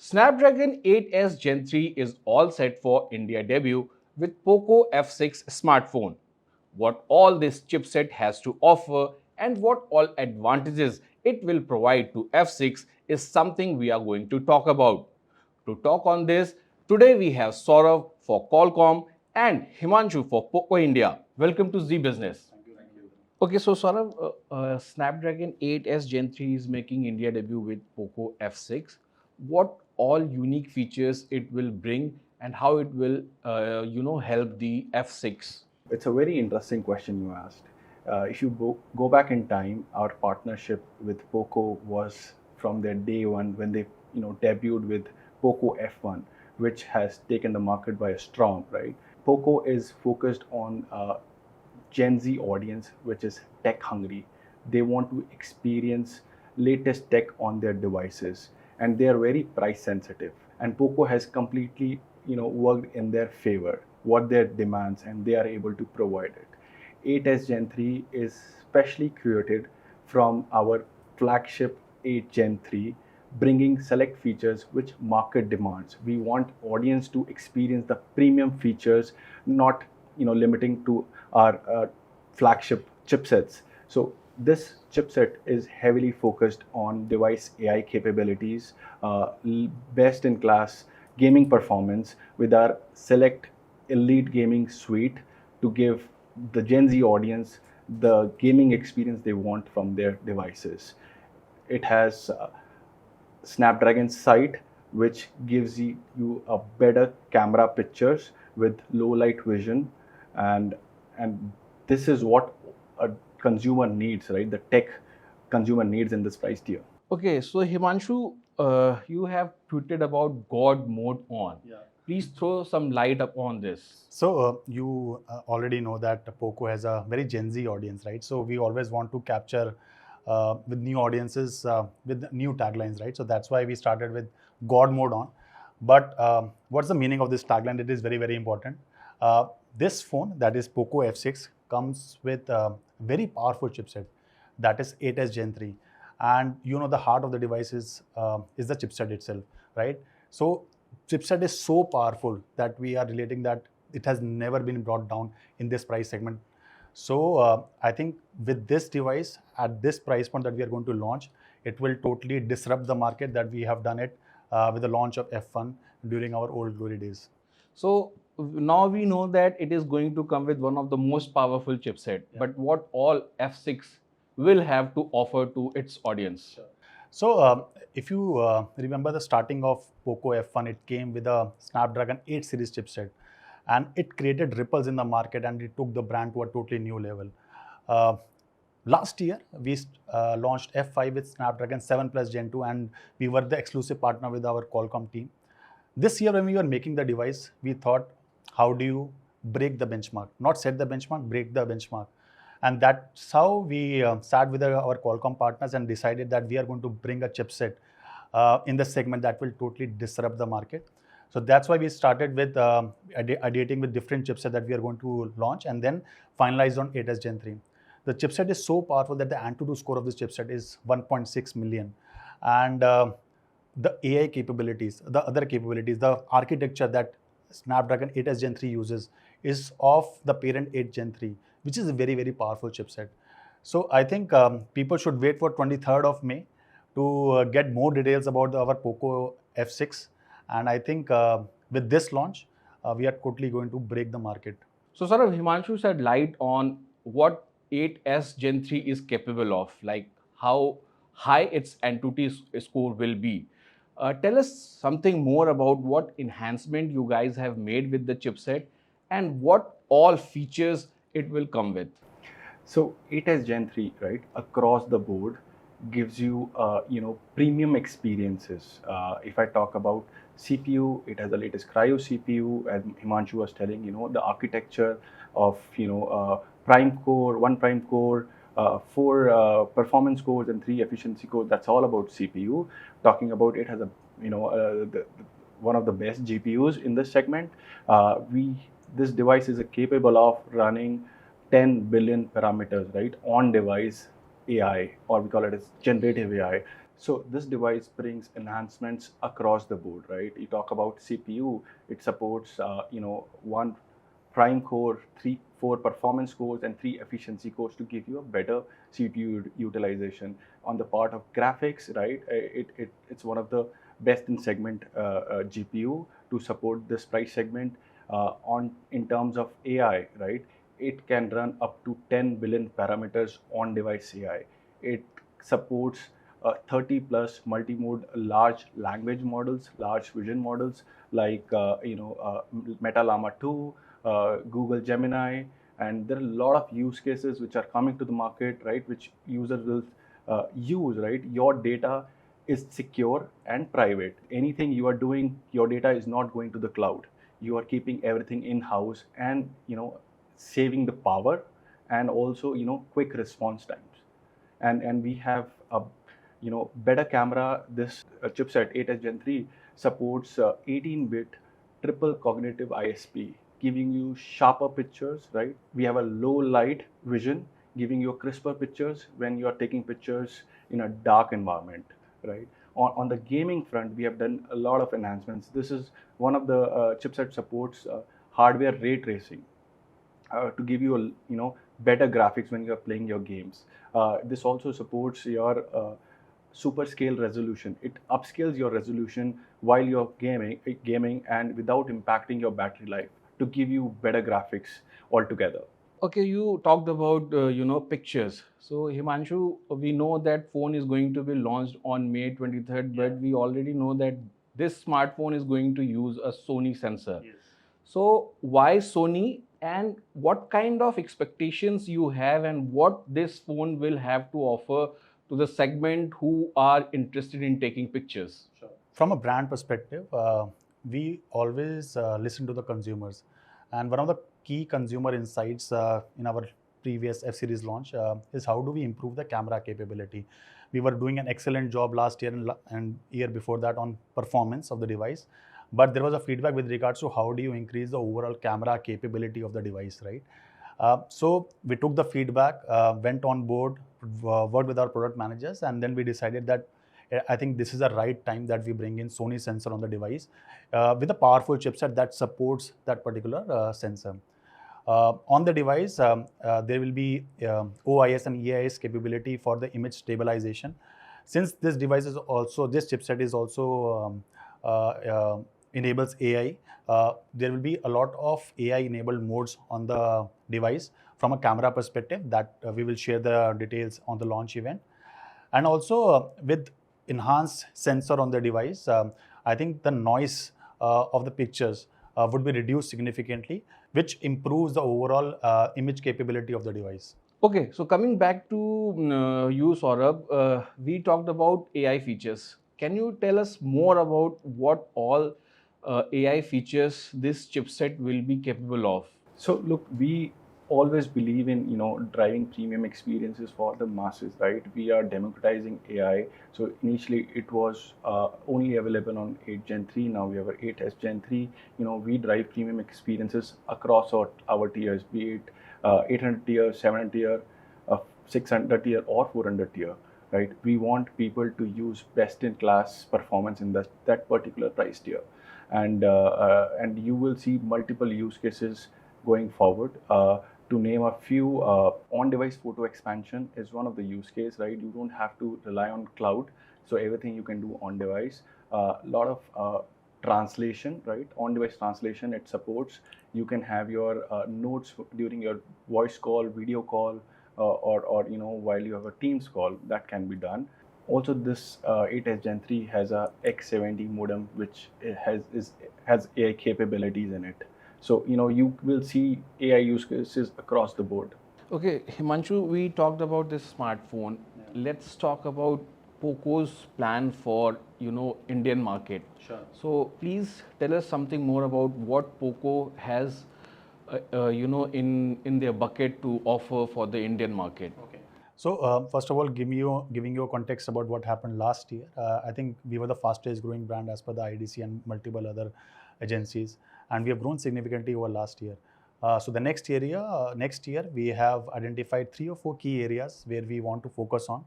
Snapdragon 8s Gen 3 is all set for India debut with Poco F6 smartphone. What all this chipset has to offer and what all advantages it will provide to F6 is something we are going to talk about. To talk on this, today we have Saurabh for Qualcomm and Himanshu for Poco India. Welcome to Zee Business. Okay, so Saurabh, Snapdragon 8s Gen 3 is making India debut with Poco F6. What all unique features it will bring and how it will, help the F6? It's a very interesting question you asked. If you go back in time, our partnership with Poco was from their day one when they debuted with Poco F1, which has taken the market by a storm, right? Poco is focused on Gen Z audience, which is tech hungry. They want to experience latest tech on their devices, and they are very price sensitive. And Poco has completely, worked in their favor, what their demands, and they are able to provide it. 8s Gen 3 is specially created from our flagship 8 Gen 3, bringing select features which market demands. We want audience to experience the premium features, not limiting to our flagship chipsets. So this chipset is heavily focused on device AI capabilities, best in class gaming performance with our select elite gaming suite to give the Gen Z audience the gaming experience they want from their devices. It has Snapdragon sight, which gives you a better camera pictures with low light vision, and this is what a consumer needs, right? The tech consumer needs in this price tier. Okay, so Himanshu, you have tweeted about God mode on. Yeah. Please throw some light upon this. So you already know that Poco has a very Gen Z audience, right? So we always want to capture with new audiences with new taglines, right? So that's why we started with God mode on. But what's the meaning of this tagline? It is very, very important. This phone, that is Poco F6, comes with a very powerful chipset, that is 8s Gen 3. And the heart of the device is the chipset itself, right? So chipset is so powerful that we are relating that it has never been brought down in this price segment. So I think with this device at this price point that we are going to launch, it will totally disrupt the market that we have done it with the launch of F1 during our old glory days. So now we know that it is going to come with one of the most powerful chipset. Yeah. But what all F6 will have to offer to its audience? Sure. So if you remember the starting of Poco F1, it came with a Snapdragon 8 series chipset, and it created ripples in the market and it took the brand to a totally new level. Last year, we launched F5 with Snapdragon 7 Plus Gen 2, and we were the exclusive partner with our Qualcomm team. This year, when we were making the device, we thought, how do you break the benchmark? Not set the benchmark, break the benchmark. And that's how we sat with our Qualcomm partners and decided that we are going to bring a chipset in the segment that will totally disrupt the market. So that's why we started with ideating with different chipsets that we are going to launch and then finalized on 8s Gen 3. The chipset is so powerful that the Antutu score of this chipset is 1.6 million. And the AI capabilities, the other capabilities, the architecture that Snapdragon 8s Gen 3 uses is of the parent 8 Gen 3, which is a very, very powerful chipset. So I think people should wait for 23rd of May to get more details about our Poco F6. And I think with this launch, we are totally going to break the market. So sort of Himanshu said light on what 8s Gen 3 is capable of, like how high its Antutu score will be. Tell us something more about what enhancement you guys have made with the chipset and what all features it will come with. So 8s Gen 3, right, across the board gives you, premium experiences. If I talk about CPU, it has the latest Cryo CPU, as Himanshu was telling, the architecture of, prime core, one prime core, four performance cores and three efficiency cores. That's all about CPU. Talking about it has a, one of the best GPUs in this segment. This device is capable of running 10 billion parameters, right, on device AI, or we call it as generative AI. So this device brings enhancements across the board, right? You talk about CPU, it supports one prime core, four performance cores, and three efficiency cores to give you a better CPU utilization. On the part of graphics, right? It's one of the best in segment GPU to support this price segment. On in terms of AI, right? It can run up to 10 billion parameters on device AI. It supports 30 plus multimode large language models, large vision models like Meta Llama 2, Google Gemini, and there are a lot of use cases which are coming to the market, right? Which users will use, right? Your data is secure and private. Anything you are doing, your data is not going to the cloud. You are keeping everything in house, and saving the power, and also quick response times. And we have a better camera. This chipset 8S Gen 3 supports 18-bit triple cognitive ISP, giving you sharper pictures, right? We have a low light vision, giving you crisper pictures when you are taking pictures in a dark environment, right? On the gaming front, we have done a lot of enhancements. This is one of the chipset supports hardware ray tracing to give you better graphics when you are playing your games. This also supports your super scale resolution. It upscales your resolution while you're gaming and without impacting your battery life to give you better graphics altogether. Okay, you talked about pictures. So Himanshu, we know that phone is going to be launched on May 23rd, but we already know that this smartphone is going to use a Sony sensor. Yes. So why Sony, and what kind of expectations you have, and what this phone will have to offer to the segment who are interested in taking pictures? Sure. From a brand perspective, we always listen to the consumers. And one of the key consumer insights in our previous F series launch is how do we improve the camera capability. We were doing an excellent job last year and year before that on performance of the device. But there was a feedback with regards to how do you increase the overall camera capability of the device, right? So we took the feedback, went on board, worked with our product managers, and then we decided that I think this is the right time that we bring in Sony sensor on the device with a powerful chipset that supports that particular sensor. On the device, there will be OIS and EIS capability for the image stabilization. Since this chipset is also enables AI, there will be a lot of AI enabled modes on the device from a camera perspective that we will share the details on the launch event. And also with enhanced sensor on the device, I think the noise of the pictures would be reduced significantly, which improves the overall image capability of the device. Okay, so coming back to you, Saurabh, we talked about AI features. Can you tell us more about what all AI features this chipset will be capable of? So look, we always believe in driving premium experiences for the masses, right? We are democratizing AI. So initially it was only available on 8 Gen 3. Now we have 8S Gen 3. We drive premium experiences across our tiers, be it 800 tier, 700 tier, 600 tier, or 400 tier, right? We want people to use best in class performance in that particular price tier, and you will see multiple use cases going forward. To name a few, on-device photo expansion is one of the use case, right? You don't have to rely on cloud, so everything you can do on device. A lot of translation, right? On-device translation, it supports. You can have your notes during your voice call, video call, or while you have a Teams call, that can be done. Also, this 8S Gen 3 has a X70 modem, which has AI capabilities in it. So you will see AI use cases across the board. Okay, Himanshu, we talked about this smartphone. Let's talk about Poco's plan for Indian market. Sure. So please tell us something more about what Poco has in their bucket to offer for the Indian market. Okay. So first of all, giving you a context about what happened last year. I think we were the fastest growing brand as per the IDC and multiple other agencies, and we have grown significantly over last year. So the next year we have identified 3 or 4 key areas where we want to focus on.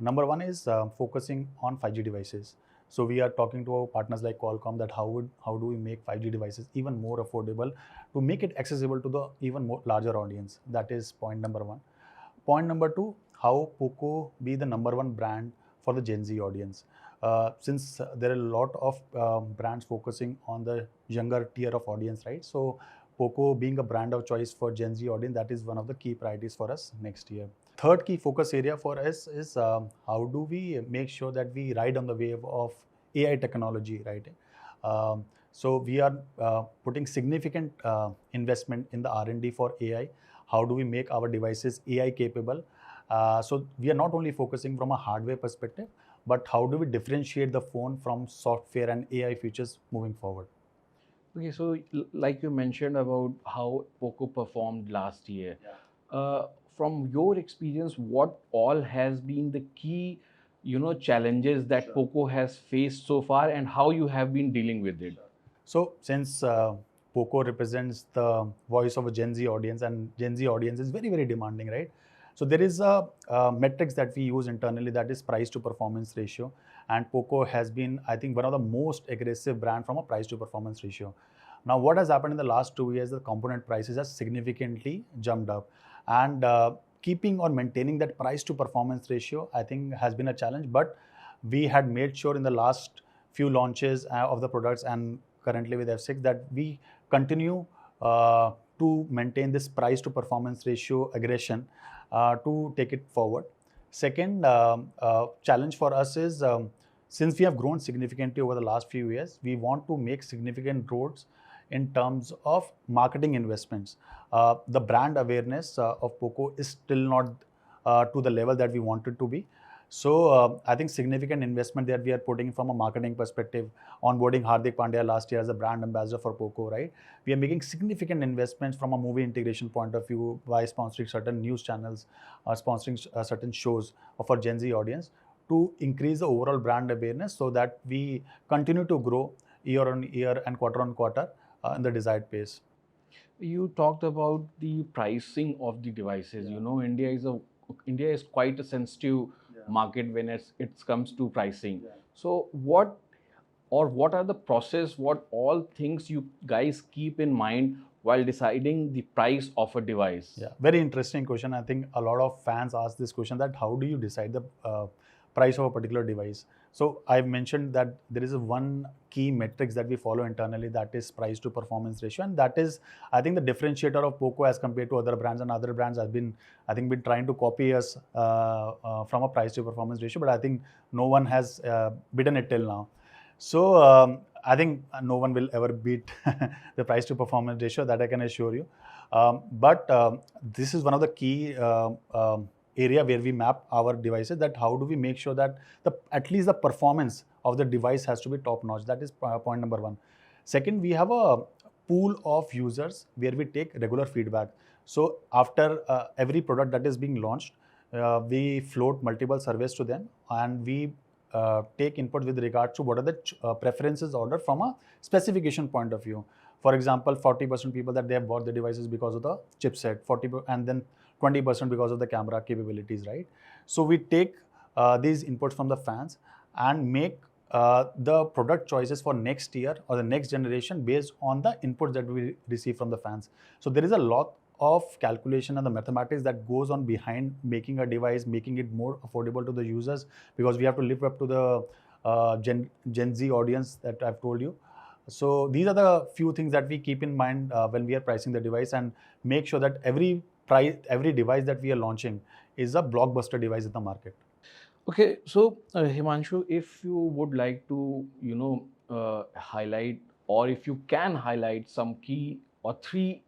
Number one is focusing on 5G devices. So we are talking to our partners like Qualcomm that how do we make 5G devices even more affordable to make it accessible to the even more larger audience. That is point number one. Point number two, how Poco be the number one brand for the Gen Z audience. Since there are a lot of brands focusing on the younger tier of audience, right? So Poco being a brand of choice for Gen Z audience, that is one of the key priorities for us next year. Third key focus area for us is how do we make sure that we ride on the wave of AI technology, right? So we are putting significant investment in the R&D for AI. How do we make our devices AI capable? So we are not only focusing from a hardware perspective, but how do we differentiate the phone from software and AI features moving forward? Okay, so like you mentioned about how Poco performed last year. Uh, from your experience, what all has been the key, challenges that Poco has faced so far, and how you have been dealing with it? So since Poco represents the voice of a Gen Z audience, and Gen Z audience is very, very demanding, right? So there is a metrics that we use internally, that is price to performance ratio. And Poco has been, I think, one of the most aggressive brand from a price to performance ratio. Now, what has happened in the last 2 years, the component prices has significantly jumped up. And keeping or maintaining that price to performance ratio, I think, has been a challenge. But we had made sure in the last few launches of the products and currently with F6 that we continue to maintain this price to performance ratio aggression to take it forward. Second challenge for us is since we have grown significantly over the last few years, we want to make significant inroads in terms of marketing investments. The brand awareness of Poco is still not to the level that we want it to be. So I think significant investment that we are putting from a marketing perspective, onboarding Hardik Pandya last year as a brand ambassador for Poco, right? We are making significant investments from a movie integration point of view by sponsoring certain news channels, sponsoring certain shows of our Gen Z audience to increase the overall brand awareness so that we continue to grow year on year and quarter on quarter in the desired pace. You talked about the pricing of the devices. India is quite a sensitive market when it comes to pricing. So what are the process, what all things you guys keep in mind while deciding the price of a device? Yeah, very interesting question. I think a lot of fans ask this question, that how do you decide the price of a particular device? So I've mentioned that there is one key metrics that we follow internally, that is price to performance ratio, and that is, I think, the differentiator of Poco as compared to other brands. And other brands have been, I think, been trying to copy us from a price to performance ratio, but I think no one has beaten it till now. So I think no one will ever beat the price to performance ratio, that I can assure you. But this is one of the key area where we map our devices, that how do we make sure that at least the performance of the device has to be top notch. That is point number one. Second, we have a pool of users where we take regular feedback. So after every product that is being launched, we float multiple surveys to them, and we take input with regard to what are the preferences ordered from a specification point of view. For example, 40% people that they have bought the devices because of the chipset, and then 20% because of the camera capabilities, right? So we take these inputs from the fans and make the product choices for next year or the next generation based on the inputs that we receive from the fans. So there is a lot of calculation and the mathematics that goes on behind making a device, making it more affordable to the users, because we have to live up to the Gen Z audience that I've told you. So these are the few things that we keep in mind when we are pricing the device, and make sure that every device that we are launching is a blockbuster device in the market. Okay, so Himanshu, if you would like to, highlight, or if you can highlight some key or three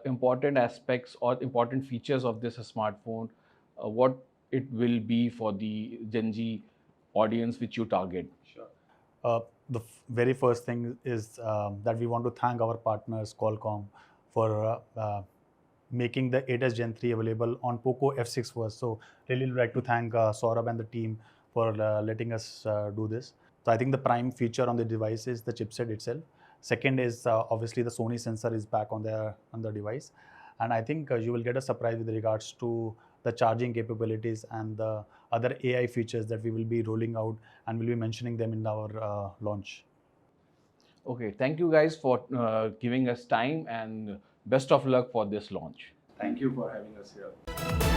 important aspects or important features of this smartphone, what it will be for the Gen Z audience which you target. The very first thing is that we want to thank our partners Qualcomm for making the 8S Gen 3 available on Poco F6 first. So really like to thank Saurabh and the team for letting us do this. So I think the prime feature on the device is the chipset itself. Second is obviously the Sony sensor is back on the device. And I think you will get a surprise with regards to the charging capabilities, and the other AI features that we will be rolling out, and we'll be mentioning them in our launch. Okay, thank you guys for giving us time, and best of luck for this launch. Thank you for having us here.